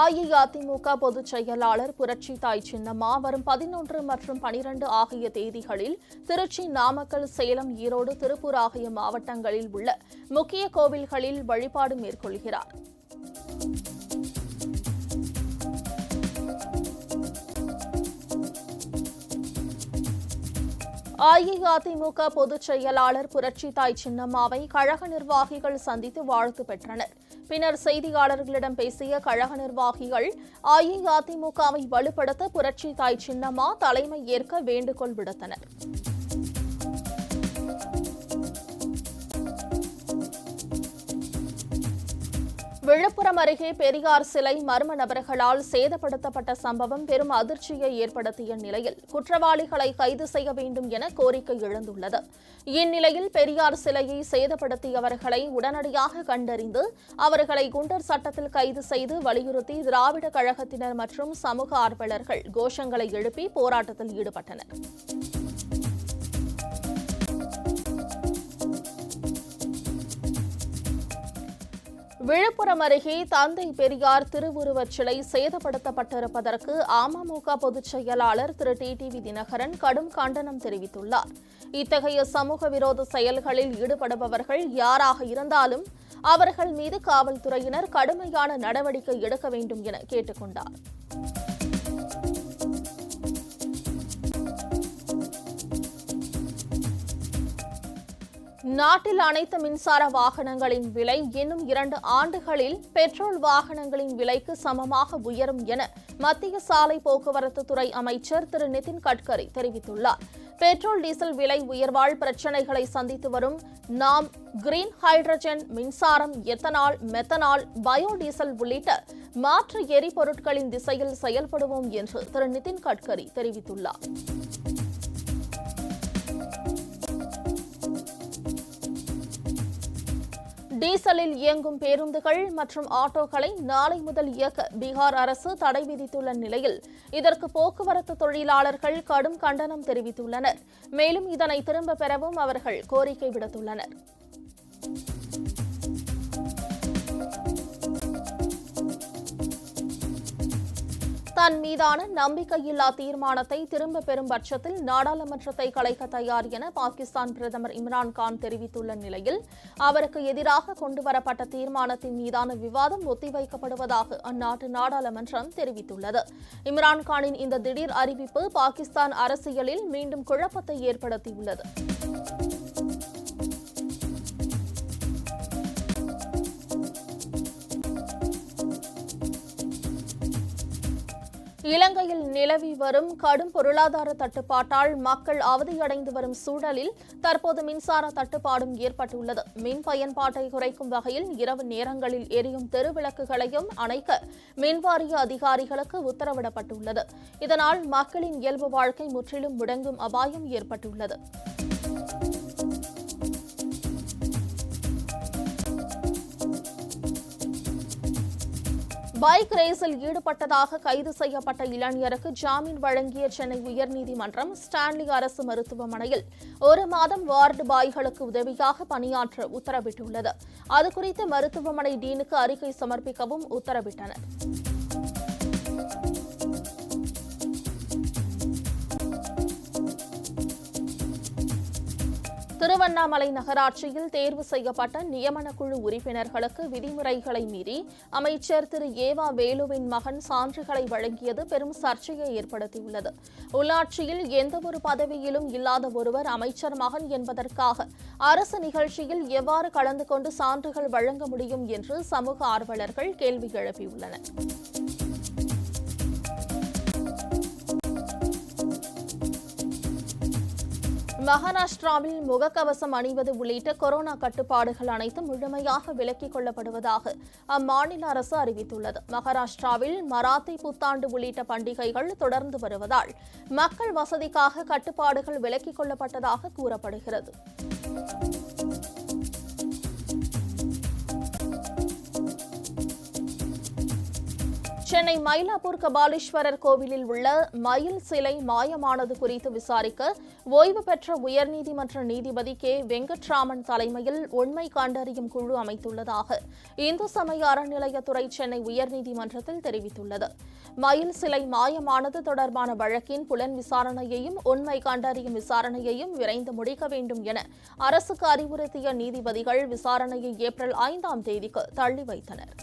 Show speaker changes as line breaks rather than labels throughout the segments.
அஇஅதிமுக பொதுச் செயலாளர் புரட்சி தாய் சின்னம்மா வரும் 11 மற்றும் 12 ஆகிய தேதிகளில் திருச்சி, நாமக்கல், சேலம், ஈரோடு, திருப்பூர் ஆகிய மாவட்டங்களில் உள்ள முக்கிய கோவில்களில் வழிபாடு மேற்கொள்கிறார். அஇஅதிமுக பொதுச் செயலாளர் புரட்சி தாய் சின்னம்மாவை கழக நிர்வாகிகள் சந்தித்து வாழ்த்து பெற்றனர். பின்னர் செய்தியாளர்களிடம் பேசிய கழக நிர்வாகிகள், அஇஅதிமுகவை வலுப்படுத்த புரட்சி தாய் சின்னம்மா தலைமை ஏற்க வேண்டுகோள் விடுத்தனர். விழுப்புரம் அருகே பெரியார் சிலை மர்ம நபர்களால் சேதப்படுத்தப்பட்ட சம்பவம் பெரும் அதிர்ச்சியை ஏற்படுத்திய நிலையில் குற்றவாளிகளை கைது செய்ய வேண்டும் என கோரிக்கை எழுந்துள்ளது. இந்நிலையில் பெரியார் சிலையை சேதப்படுத்தியவர்களை உடனடியாக கண்டறிந்து அவர்களை குண்டர் சட்டத்தில் கைது செய்து வலியுறுத்தி திராவிட கழகத்தினர் மற்றும் சமூக ஆர்வலர்கள் கோஷங்களை எழுப்பி போராட்டத்தில் ஈடுபட்டனர். விழுப்புரம் அருகே தந்தை பெரியார் திருவுருவச் சிலை சேதப்படுத்தப்பட்டிருப்பதற்கு அமமுக பொதுச் செயலாளர் திரு டிடிவி தினகரன் கடும் கண்டனம் தெரிவித்துள்ளார். இத்தகைய சமூக விரோத செயல்களில் ஈடுபடுபவர்கள் யாராக இருந்தாலும் அவர்கள் மீது காவல்துறையினர் கடுமையான நடவடிக்கை எடுக்க வேண்டும் என கேட்டுக் கொண்டார். நாட்டில் அனைத்து மின்சார வாகனங்களின் விலை இன்னும் 2 ஆண்டுகளில் பெட்ரோல் வாகனங்களின் விலைக்கு சமமாக உயரும் என மத்திய சாலை போக்குவரத்து துறை அமைச்சர் திரு நிதின் கட்கரி தெரிவித்துள்ளார். பெட்ரோல், டீசல் விலை உயர்வால் பிரச்சினைகளை சந்தித்து வரும் நாம் கிரீன் ஹைட்ரஜன், மின்சாரம், எத்தனால், மெத்தனால், பயோடீசல் உள்ளிட்ட மாற்று எரிபொருட்களின் திசையில் செயல்படுவோம் என்று திரு நிதின் கட்கரி தெரிவித்துள்ளார். டீசலில் இயங்கும் பேருந்துகள் மற்றும் ஆட்டோக்களை நாளை முதல் இயக்க பீகார் அரசு தடை விதித்துள்ள நிலையில் இதற்கு போக்குவரத்து தொழிலாளர்கள் கடும் கண்டனம் தெரிவித்துள்ளனர். மேலும் இதனை திரும்பப் பெறவும் அவர்கள் கோரிக்கை விடுத்துள்ளனர். தன் மீதான நம்பிக்கையில்லா தீர்மானத்தை திரும்பப் பெறும் பட்சத்தில் நாடாளுமன்றத்தை கலைக்க தயார் என பாகிஸ்தான் பிரதமர் இம்ரான்கான் தெரிவித்துள்ள நிலையில் அவருக்கு எதிராக கொண்டுவரப்பட்ட தீர்மானத்தின் மீதான விவாதம் ஒத்திவைக்கப்படுவதாக அந்நாட்டு நாடாளுமன்றம் தெரிவித்துள்ளது. இம்ரான்கானின் இந்த திடீர் அறிவிப்பு பாகிஸ்தான் அரசியலில் மீண்டும் குழப்பத்தை ஏற்படுத்தியுள்ளது. இலங்கையில் நிலவி வரும் கடும் பொருளாதார தட்டுப்பாட்டால் மக்கள் அவதியடைந்து வரும் சூழலில் தற்போது மின்சார தட்டுப்பாடும் ஏற்பட்டுள்ளது. மின் பயன்பாட்டை குறைக்கும் வகையில் இரவு நேரங்களில் எரியும் தெருவிளக்குகளையும் அணைக்க மின்வாரிய அதிகாரிகளுக்கு உத்தரவிடப்பட்டுள்ளது. இதனால் மக்களின் இயல்பு வாழ்க்கை முற்றிலும் முடங்கும் அபாயம் ஏற்பட்டுள்ளது. பைக் ரேஸில் ஈடுபட்டதாக கைது செய்யப்பட்ட இளைஞருக்கு ஜாமீன் வழங்கிய சென்னை உயர்நீதிமன்றம் ஸ்டான்லி அரசு மருத்துவமனையில் 1 மாதம் வார்டு பாய்களுக்கு உதவியாக பணியாற்ற உத்தரவிட்டுள்ளது. அதுகுறித்து மருத்துவமனை டீனுக்கு அறிக்கை சமர்ப்பிக்கவும் உத்தரவிட்டனர். திருவண்ணாமலை நகராட்சியில் தேர்வு செய்யப்பட்ட நியமனக்குழு உறுப்பினர்களுக்கு விதிமுறைகளை மீறி அமைச்சர் திரு ஏவா வேலுவின் மகன் சான்றுகளை வழங்கியது பெரும் சர்ச்சையை ஏற்படுத்தியுள்ளது. உள்ளாட்சியில் எந்தவொரு பதவியிலும் இல்லாத ஒருவர் அமைச்சர் மகன் என்பதற்காக அரசு நிகழ்ச்சியில் எவ்வாறு கலந்து கொண்டு சான்றுகள் வழங்க முடியும் என்று சமூக ஆர்வலர்கள் கேள்வி எழுப்பியுள்ளனர். மகாராஷ்டிராவில் முகக்கவசம் அணிவது உள்ளிட்ட கொரோனா கட்டுப்பாடுகள் அனைத்தும் முழுமையாக விலக்கிக் கொள்ளப்படுவதாக அம்மாநில அரசு அறிவித்துள்ளது. மகாராஷ்டிராவில் மராத்தி புத்தாண்டு உள்ளிட்ட பண்டிகைகள் தொடர்ந்து வருவதால் மக்கள் வசதிக்காக கட்டுப்பாடுகள் விலக்கிக் கொள்ளப்பட்டதாக கூறப்படுகிறது. சென்னை மயிலாப்பூர் கபாலீஸ்வரர் கோவிலில் உள்ள மயில் சிலை மாயமானது குறித்து விசாரிக்க ஓய்வு பெற்ற உயர்நீதிமன்ற நீதிபதி கே வெங்கட்ராமன் தலைமையில் உண்மை கண்டறியும் குழு அமைத்துள்ளதாக இந்து சமய அறநிலையத்துறை சென்னை உயர்நீதிமன்றத்தில் தெரிவித்துள்ளது. மயில் சிலை மாயமானது தொடர்பான வழக்கின் புலன் விசாரணையையும் உண்மை கண்டறியும் விசாரணையையும் விரைந்து முடிக்க வேண்டும் என அரசுக்கு அறிவுறுத்திய நீதிபதிகள் விசாரணையை ஏப்ரல் 5ஆம் தேதிக்கு தள்ளி வைத்தனர்.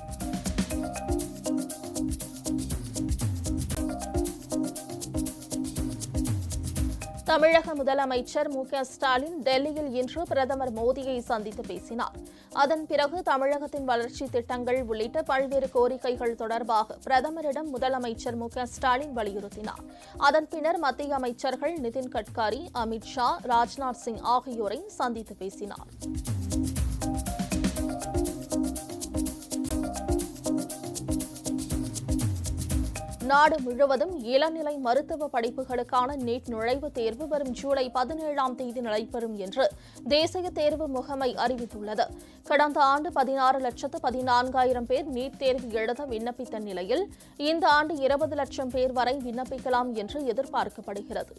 தமிழக முதலமைச்சர் மு.க.ஸ்டாலின் டெல்லியில் இன்று பிரதமர் மோடியை சந்தித்து பேசினார். அதன் பிறகு தமிழகத்தின் வளர்ச்சி திட்டங்கள் உள்ளிட்ட பல்வேறு கோரிக்கைகள் தொடர்பாக பிரதமரிடம் முதலமைச்சர் மு.க.ஸ்டாலின் வலியுறுத்தினார். அதன் பின்னர் மத்திய அமைச்சர்கள் நிதின் கட்காரி, அமித் ஷா, ராஜ்நாத் சிங் ஆகியோரை சந்தித்து பேசினார். நாடு முழுவதும் இளநிலை மருத்துவ படிப்புகளுக்கான நீட் நுழைவுத் தேர்வு வரும் ஜூலை 17ஆம் தேதி நடைபெறும் என்று தேசிய தேர்வு முகமை அறிவித்துள்ளது. கடந்த ஆண்டு 16,14,000 பேர் நீட் தேர்வு எழுத விண்ணப்பித்த நிலையில் இந்த ஆண்டு 20 லட்சம் பேர் வரை விண்ணப்பிக்கலாம் என்று எதிர்பார்க்கப்படுகிறது.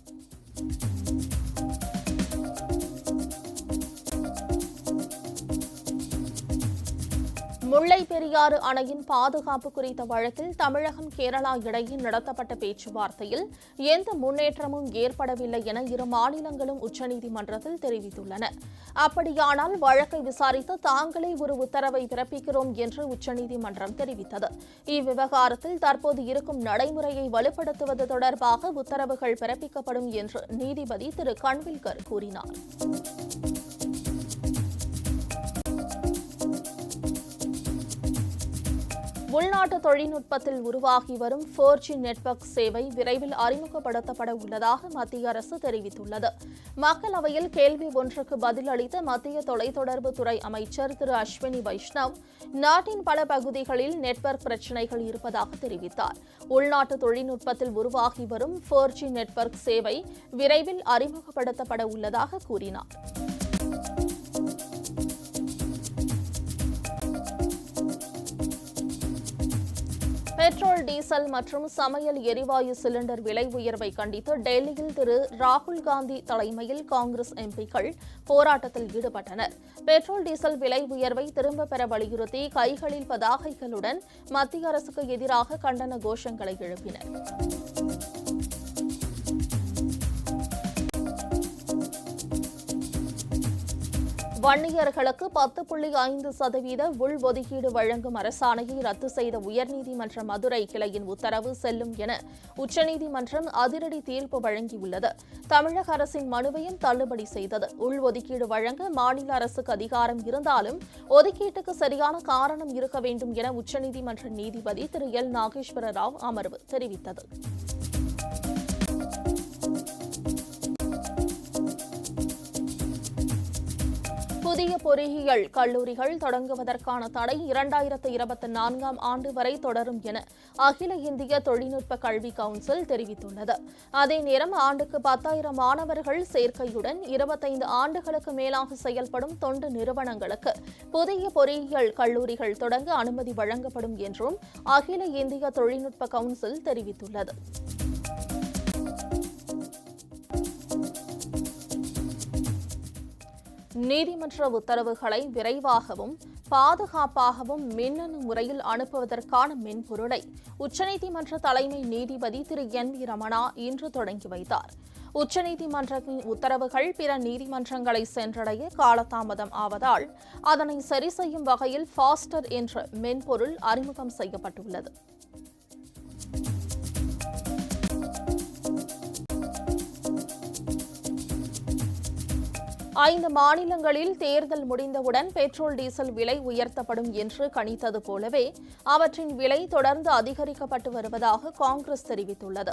முல்லைப் பெரியாறு அணையின் பாதுகாப்பு குறித்த வழக்கில் தமிழகம், கேரளா இடையே நடத்தப்பட்ட பேச்சுவார்த்தையில் எந்த முன்னேற்றமும் ஏற்படவில்லை என இரு மாநிலங்களும் உச்சநீதிமன்றத்தில் தெரிவித்துள்ளன. அப்படியானால் வழக்கை விசாரித்து தாங்களே ஒரு உத்தரவை பிறப்பிக்கிறோம் என்று உச்சநீதிமன்றம் தெரிவித்தது. இவ்விவகாரத்தில் தற்போது இருக்கும் நடைமுறையை வலுப்படுத்துவது தொடர்பாக உத்தரவுகள் பிறப்பிக்கப்படும் என்று நீதிபதி திரு கன்வில்கர் கூறினார். உள்நாட்டு தொழில்நுட்பத்தில் உருவாகி வரும் 4G நெட்வொர்க் சேவை விரைவில் அறிமுகப்படுத்தப்பட உள்ளதாக மத்திய அரசு தெரிவித்துள்ளது. மக்களவையில் கேள்வி ஒன்றுக்கு பதிலளித்த மத்திய தொலைத்தொடர்பு துறை அமைச்சர் திரு அஸ்வினி வைஷ்ணவ், நாட்டின் பல பகுதிகளில் நெட்வொர்க் பிரச்சினைகள் இருப்பதாக தெரிவித்தார். உள்நாட்டு தொழில்நுட்பத்தில் உருவாகி வரும் 4G நெட்வொர்க் சேவை விரைவில் அறிமுகப்படுத்தப்பட உள்ளதாக கூறினார். பெட்ரோல், டீசல் மற்றும் சமையல் எரிவாயு சிலிண்டர் விலை உயர்வை கண்டித்து டெல்லியில் திரு ராகுல் காந்தி தலைமையில் காங்கிரஸ் எம்பிக்கள் போராட்டத்தில் ஈடுபட்டனர். பெட்ரோல், டீசல் விலை உயர்வை திரும்பப் பெற வலியுறுத்தி கைகளில் பதாகைகளுடன் மத்திய அரசுக்கு எதிராக கண்டன கோஷங்களை எழுப்பினர். வன்னியர்களுக்கு 10.5% உள்ஒதுக்கீடு வழங்கும் அரசாணையை ரத்து செய்த உயர்நீதிமன்ற மதுரை கிளையின் உத்தரவு செல்லும் என உச்சநீதிமன்றம் அதிரடி தீர்ப்பு வழங்கியுள்ளது. தமிழக அரசின் மனுவையும் தள்ளுபடி செய்தது. உள்ஒதுக்கீடு வழங்க மாநில அரசுக்கு அதிகாரம் இருந்தாலும் ஒதுக்கீட்டுக்கு சரியான காரணம் இருக்க வேண்டும் என உச்சநீதிமன்ற நீதிபதி திரு எல். நாகேஸ்வர ராவ் அமர்வு தெரிவித்தது. புதிய பொறியியல் கல்லூரிகள் தொடங்குவதற்கான தடை 2024ஆம் ஆண்டு வரை தொடரும் என அகில இந்திய தொழில்நுட்ப கல்வி கவுன்சில் தெரிவித்துள்ளது. அதே நேரம் ஆண்டுக்கு 10,000 மாணவர்கள் சேர்க்கையுடன் 25 ஆண்டுகளுக்கு மேலாக செயல்படும் தொண்டு நிறுவனங்களுக்கு புதிய பொறியியல் கல்லூரிகள் தொடங்க அனுமதி வழங்கப்படும் என்றும் அகில இந்திய தொழில்நுட்ப கவுன்சில் தெரிவித்துள்ளது. நீதிமன்ற உத்தரவுகளை விரைவாகவும் பாதுகாப்பாகவும் மின்னணு முறையில் அனுப்புவதற்கான மென்பொருளை உச்சநீதிமன்ற தலைமை நீதிபதி திரு என். வி. ரமணா இன்று தொடங்கி வைத்தார். உச்சநீதிமன்றத்தின் உத்தரவுகள் பிற நீதிமன்றங்களை சென்றடைய காலதாமதம் ஆவதால் அதனை சரி செய்யும் வகையில் ஃபாஸ்டர் என்ற மென்பொருள் அறிமுகம் செய்யப்பட்டுள்ளது. 5 மாநிலங்களில் தேர்தல் முடிந்தவுடன் பெட்ரோல், டீசல் விலை உயர்த்தப்படும் என்று கணித்தது போலவே அவற்றின் விலை தொடர்ந்து அதிகரிக்கப்பட்டு வருவதாக காங்கிரஸ் தெரிவித்துள்ளது.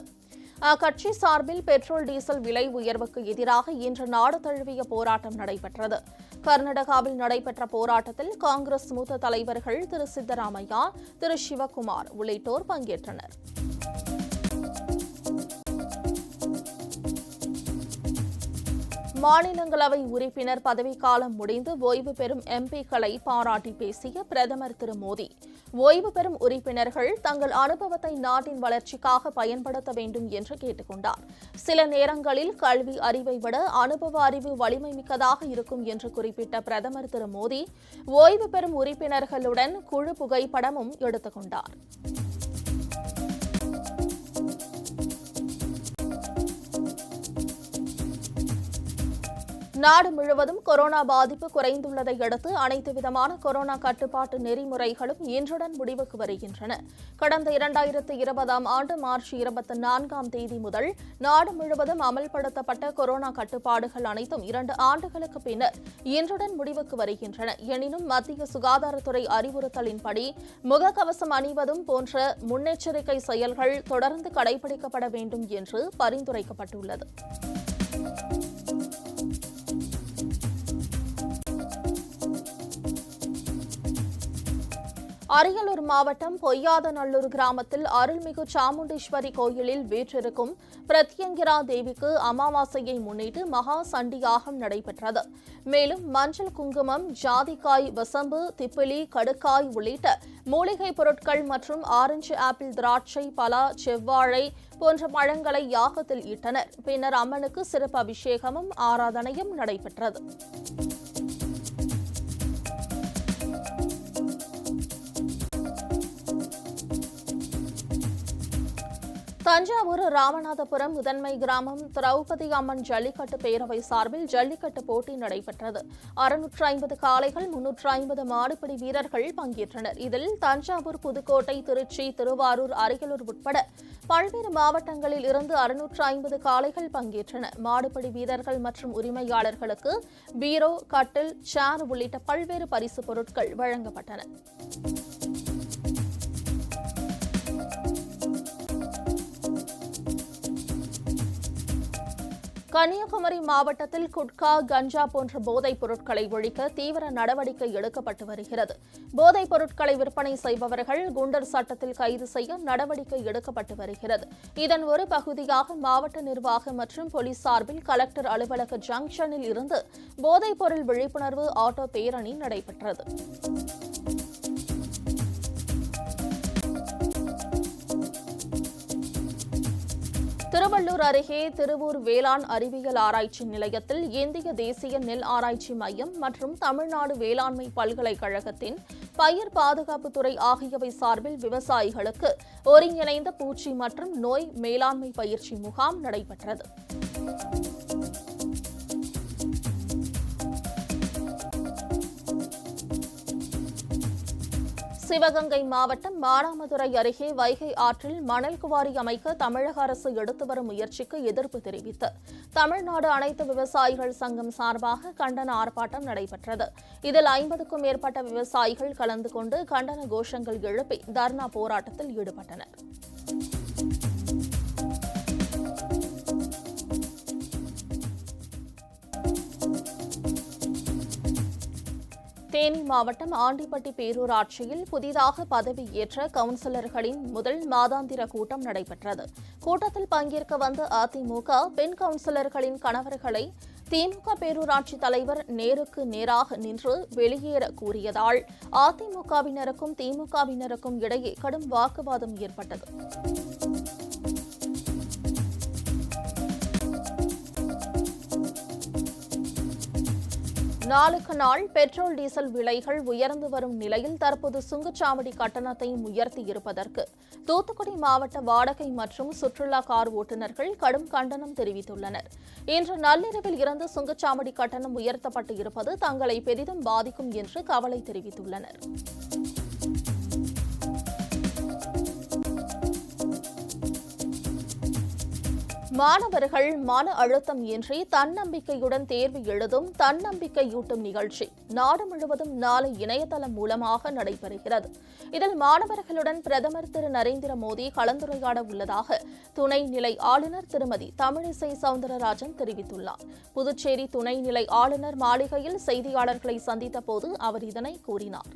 அக்கட்சி சார்பில் பெட்ரோல், டீசல் விலை உயர்வுக்கு எதிராக இன்று நாடு தழுவிய போராட்டம் நடைபெற்றது. கர்நாடகாவில் நடைபெற்ற போராட்டத்தில் காங்கிரஸ் மூத்த தலைவர்கள் திரு சித்தராமையா, திரு சிவக்குமார் உள்ளிட்டோர் பங்கேற்றனர். மாநிலங்களவை உறுப்பினர் பதவிக்காலம் முடிந்து ஓய்வு பெறும் எம்பிக்களை பாராட்டி பேசிய பிரதமர் திரு மோடி, ஓய்வு பெறும் உறுப்பினர்கள் தங்கள் அனுபவத்தை நாட்டின் வளர்ச்சிக்காக பயன்படுத்த வேண்டும் என்று கேட்டுக் கொண்டார். சில நேரங்களில் கல்வி அறிவை விட அனுபவ அறிவு வலிமை மிக்கதாக இருக்கும் என்று குறிப்பிட்ட பிரதமர் திரு மோடி, ஓய்வு பெறும் உறுப்பினர்களுடன் குழு புகைப்படமும் எடுத்துக் கொண்டார். நாடு முழுவதும் கொரோனா பாதிப்பு குறைந்துள்ளதை அடுத்து அனைத்து விதமான கொரோனா கட்டுப்பாட்டு நெறிமுறைகளும் இன்றுடன் முடிவுக்கு வருகின்றன. கடந்த 2020ஆம் ஆண்டு மார்ச் 24ஆம் தேதி முதல் நாடு முழுவதும் அமல்படுத்தப்பட்ட கொரோனா கட்டுப்பாடுகள் அனைத்தும் 2 ஆண்டுகளுக்கு பின்னர் இன்றுடன் முடிவுக்கு வருகின்றன. எனினும் மத்திய சுகாதாரத்துறை அறிவுறுத்தலின்படி முகக்கவசம் அணிவதும் போன்ற முன்னெச்சரிக்கை செயல்கள் தொடர்ந்து கடைபிடிக்கப்பட வேண்டும் என்று பரிந்துரைக்கப்பட்டுள்ளது. அரியலூர் மாவட்டம் பொய்யாதநல்லூர் கிராமத்தில் அருள்மிகு சாமுண்டீஸ்வரி கோயிலில் வீற்றிருக்கும் பிரத்யங்கிரா தேவிக்கு அமாவாசையை முன்னிட்டு மகா சண்டி யாகம் நடைபெற்றது. மேலும் மஞ்சள், குங்குமம், ஜாதிக்காய், வசம்பு, திப்பிலி, கடுக்காய் உள்ளிட்ட மூலிகைப் பொருட்கள் மற்றும் ஆரஞ்சு, ஆப்பிள், திராட்சை, பலா, செவ்வாழை போன்ற பழங்களை யாகத்தில் இட்டனர். பின்னர் அம்மனுக்கு சிறப்பு அபிஷேகமும் ஆராதனையும் நடைபெற்றது. தஞ்சாவூர் ராமநாதபுரம் முதன்மை கிராமம் திரௌபதி அம்மன் ஜல்லிக்கட்டு பேரவை சார்பில் ஜல்லிக்கட்டு போட்டி நடைபெற்றது. 650 காளைகள், 350 மாடுபிடி வீரர்கள் பங்கேற்றனர். இதில் தஞ்சாவூர், புதுக்கோட்டை, திருச்சி, திருவாரூர், அரியலூர் உட்பட பல்வேறு மாவட்டங்களில் இருந்து 650 காளைகள் பங்கேற்றன. மாடுபிடி வீரர்கள் மற்றும் உரிமையாளர்களுக்கு பீரோ, கட்டில், சேர் உள்ளிட்ட பல்வேறு பரிசு பொருட்கள் வழங்கப்பட்டன. கன்னியாகுமரி மாவட்டத்தில் குட்கா, கஞ்சா போன்ற போதைப் பொருட்களை ஒழிக்க தீவிர நடவடிக்கை எடுக்கப்பட்டு வருகிறது. போதைப் பொருட்களை விற்பனை செய்பவர்கள் குண்டர் சட்டத்தில் கைது செய்ய நடவடிக்கை எடுக்கப்பட்டு வருகிறது. இதன் ஒரு பகுதியாக மாவட்ட நிர்வாகம் மற்றும் போலீஸ் சார்பில் கலெக்டர் அலுவலக ஜங்ஷனில் இருந்து போதைப் பொருள் விழிப்புணர்வு ஆட்டோ பேரணி நடைபெற்றது. திருவள்ளூர் அருகே திருவூர் வேளாண் அறிவியல் ஆராய்ச்சி நிலையத்தில் இந்திய தேசிய நெல் ஆராய்ச்சி மையம் மற்றும் தமிழ்நாடு வேளாண்மை பல்கலைக்கழகத்தின் பயிர் பாதுகாப்புத்துறை ஆகியவை சார்பில் விவசாயிகளுக்கு ஒருங்கிணைந்த பூச்சி மற்றும் நோய் மேலாண்மை பயிற்சி முகாம் நடைபெற்றது. சிவகங்கை மாவட்டம் மானாமதுரை அருகே வைகை ஆற்றில் மணல் குவாரி அமைக்க தமிழக அரசு எடுத்து வரும் முயற்சிக்கு எதிர்ப்பு தெரிவித்து தமிழ்நாடு அனைத்து விவசாயிகள் சங்கம் சார்பாக கண்டன ஆர்ப்பாட்டம் நடைபெற்றது. இதில் 50க்கும் மேற்பட்ட விவசாயிகள் கலந்து கொண்டு கண்டன கோஷங்கள் எழுப்பி தர்ணா போராட்டத்தில் ஈடுபட்டனர். தேனி மாவட்டம் ஆண்டிப்பட்டி பேரூராட்சியில் புதிதாக பதவியேற்ற கவுன்சிலர்களின் முதல் மாதாந்திர கூட்டம் நடைபெற்றது. கூட்டத்தில் பங்கேற்க வந்த அதிமுக பெண் கவுன்சிலர்களின் கணவர்களை திமுக பேரூராட்சி தலைவர் நேருக்கு நேராக நின்று வெளியேற கூறியதால் அதிமுகவினருக்கும் திமுகவினருக்கும் இடையே கடும் வாக்குவாதம் ஏற்பட்டது. நாளுக்கு நாள் பெட்ரோல், டீசல் விலைகள் உயர்ந்து வரும் நிலையில் தற்போது சுங்கச்சாவடி கட்டணத்தையும் உயர்த்தியிருப்பதற்கு தூத்துக்குடி மாவட்ட வாடகை மற்றும் சுற்றுலா கார் ஓட்டுநர்கள் கடும் கண்டனம் தெரிவித்துள்ளனர். இன்று நள்ளிரவில் இருந்து சுங்கச்சாவடி கட்டணம் உயர்த்தப்பட்டு இருப்பது தங்களை பெரிதும் பாதிக்கும் என்று கவலை தெரிவித்துள்ளனர். மாணவர்கள் மன அழுத்தம் இன்றி தன்னம்பிக்கையுடன் தேர்வு எழுதும் தன்னம்பிக்கையூட்டும் நிகழ்ச்சி நாடு முழுவதும் நாளை இணையதளம் மூலமாக நடைபெறுகிறது. இதில் மாணவர்களுடன் பிரதமர் திரு நரேந்திர மோடி கலந்துரையாட உள்ளதாக துணைநிலை ஆளுநர் திருமதி தமிழிசை சவுந்தரராஜன் தெரிவித்துள்ளார். புதுச்சேரி துணைநிலை ஆளுநர் மாளிகையில் செய்தியாளர்களை சந்தித்த போது அவர் இதனை கூறினார்.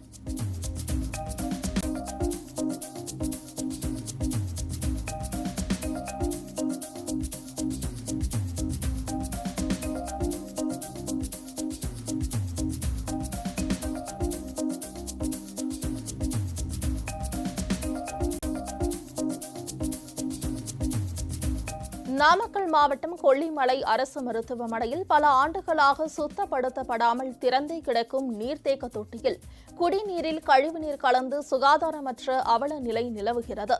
நாமக்கல் மாவட்டம் கொல்லிமலை அரசு மருத்துவமனையில் பல ஆண்டுகளாக சுத்தப்படுத்தப்படாமல் திறந்தே கிடக்கும் நீர்த்தேக்க தொட்டியில் குடிநீரில் கழிவுநீர் கலந்து சுகாதாரமற்ற அவல நிலை நிலவுகிறது.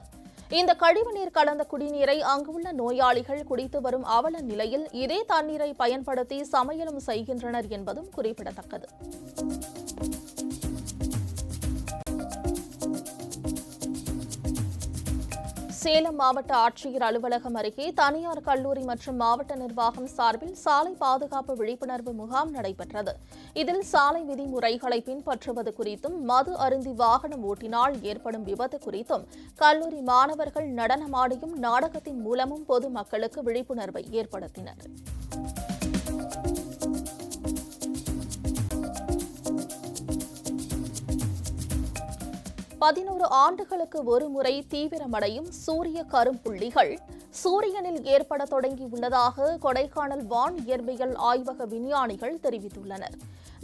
இந்த கழிவுநீர் கலந்த குடிநீரை அங்குள்ள நோயாளிகள் குடித்து வரும் அவல நிலையில் இதே தண்ணீரை பயன்படுத்தி சமையலும் செய்கின்றனர் என்பதும் குறிப்பிடத்தக்கது. சேலம் மாவட்ட ஆட்சியர் அலுவலகம் அருகே தனியார் கல்லூரி மற்றும் மாவட்ட நிர்வாகம் சார்பில் சாலை பாதுகாப்பு விழிப்புணர்வு முகாம் நடைபெற்றது. இதில் சாலை விதிமுறைகளை பின்பற்றுவது குறித்தும் மது அருந்தி வாகனம் ஓட்டினால் ஏற்படும் விபத்து குறித்தும் கல்லூரி மாணவர்கள் நடனமாடியும் நாடகத்தின் மூலமும் பொதுமக்களுக்கு விழிப்புணர்வை ஏற்படுத்தினர். 11 ஆண்டுகளுக்கு ஒருமுறை தீவிரமடையும் சூரிய கரும்புள்ளிகள் சூரியனில் ஏற்பட தொடங்கியுள்ளதாக கொடைக்கானல் வான் இயற்பியல் ஆய்வக விஞ்ஞானிகள் தெரிவித்துள்ளனர்.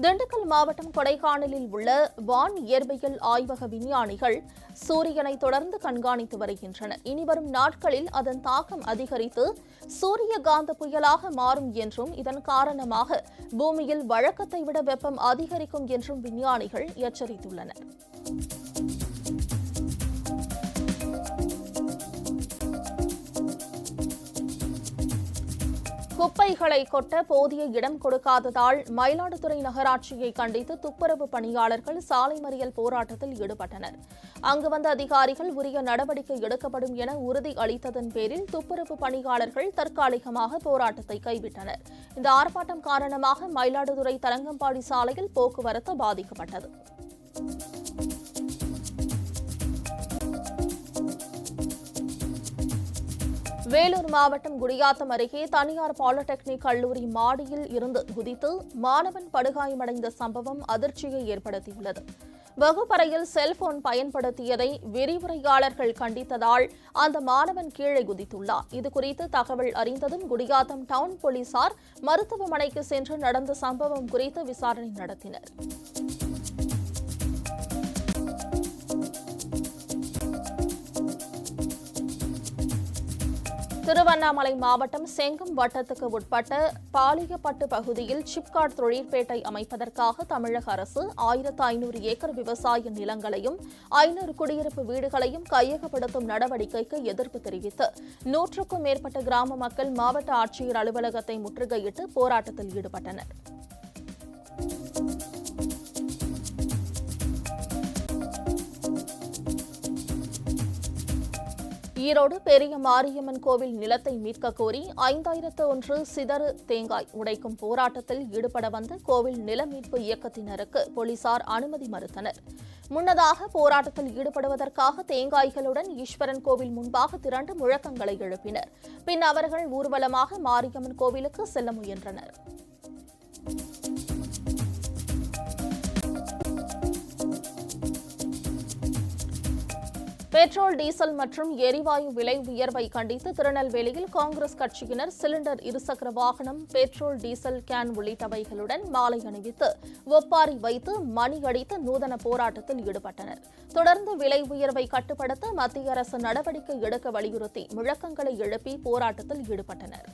திண்டுக்கல் மாவட்டம் கொடைக்கானலில் உள்ள வான் இயற்பியல் ஆய்வக விஞ்ஞானிகள் சூரியனை தொடர்ந்து கண்காணித்து வருகின்றனர். இனிவரும் நாட்களில் அதன் தாக்கம் அதிகரித்து சூரிய காந்த புயலாக மாறும் என்றும் இதன் காரணமாக பூமியில் வழக்கத்தை விட வெப்பம் அதிகரிக்கும் என்றும் விஞ்ஞானிகள் எச்சரித்துள்ளனர். குப்பைகளை கொட்ட போதிய இடம் கொடுக்காததால் மயிலாடுதுறை நகராட்சியை கண்டித்து துப்புரவு பணியாளர்கள் சாலை மறியல் போராட்டத்தில் ஈடுபட்டனர். அங்கு வந்த அதிகாரிகள் உரிய நடவடிக்கை எடுக்கப்படும் என உறுதி அளித்ததன் பேரில் துப்புரவு பணியாளர்கள் தற்காலிகமாக போராட்டத்தை கைவிட்டனர். இந்த ஆர்ப்பாட்டம் காரணமாக மயிலாடுதுறை தரங்கம்பாடி சாலையில் போக்குவரத்து பாதிக்கப்பட்டது. வேலூர் மாவட்டம் குடியாத்தம் அருகே தனியார் பாலிடெக்னிக் கல்லூரி மாடியில் இருந்து குதித்து மாணவன் படுகாயமடைந்த சம்பவம் அதிர்ச்சியை ஏற்படுத்தியுள்ளது. வகுப்பறையில் செல்போன் பயன்படுத்தியதை விரிவுரையாளர்கள் கண்டித்ததால் அந்த மாணவன் கீழே குதித்துள்ளார். இதுகுறித்து தகவல் அறிந்ததும் குடியாத்தம் டவுன் போலீசார் மருத்துவமனைக்கு சென்று நடந்த சம்பவம் குறித்து விசாரணை நடத்தினர். திருவண்ணாமலை மாவட்டம் செங்கம் வட்டத்துக்கு உட்பட்ட பாலியப்பட்டு பகுதியில் சிப்காட் தொழிற்பேட்டை அமைப்பதற்காக தமிழக அரசு 1500 ஏக்கர் விவசாய நிலங்களையும் 500 குடியிருப்பு வீடுகளையும் கையகப்படுத்தும் நடவடிக்கைக்கு எதிர்ப்பு தெரிவித்து 100க்கும் மேற்பட்ட கிராம மக்கள் மாவட்ட ஆட்சியர் அலுவலகத்தை முற்றுகையிட்டு போராட்டத்தில் ஈடுபட்டனர். ஈரோடு பெரிய மாரியம்மன் கோவில் நிலத்தை மீட்க கோரி 5001 சிதறு தேங்காய் உடைக்கும் போராட்டத்தில் ஈடுபட வந்த கோவில் நில மீட்பு இயக்கத்தினருக்கு போலீசார் அனுமதி மறுத்தனர். முன்னதாக போராட்டத்தில் ஈடுபடுவதற்காக தேங்காய்களுடன் ஈஸ்வரன் கோவில் முன்பாக திரண்டு முழக்கங்களை எழுப்பினர். பின் அவர்கள் ஊர்வலமாக மாரியம்மன் கோவிலுக்கு செல்ல முயன்றனர். பெட்ரோல், டீசல் மற்றும் எரிவாயு விலை உயர்வை கண்டித்து திருநெல்வேலியில் காங்கிரஸ் கட்சியினர் சிலிண்டர், இருசக்கர வாகனம், பெட்ரோல், டீசல் கேன் உள்ளிட்டவைகளுடன் மாலை அணிவித்து ஒப்பாரி வைத்து மணி அடித்து நூதன போராட்டத்தில் ஈடுபட்டனர். தொடர்ந்து விலை உயர்வை கட்டுப்படுத்த மத்திய அரசு நடவடிக்கை எடுக்க வலியுறுத்தி முழக்கங்களை எழுப்பி போராட்டத்தில் ஈடுபட்டனர்.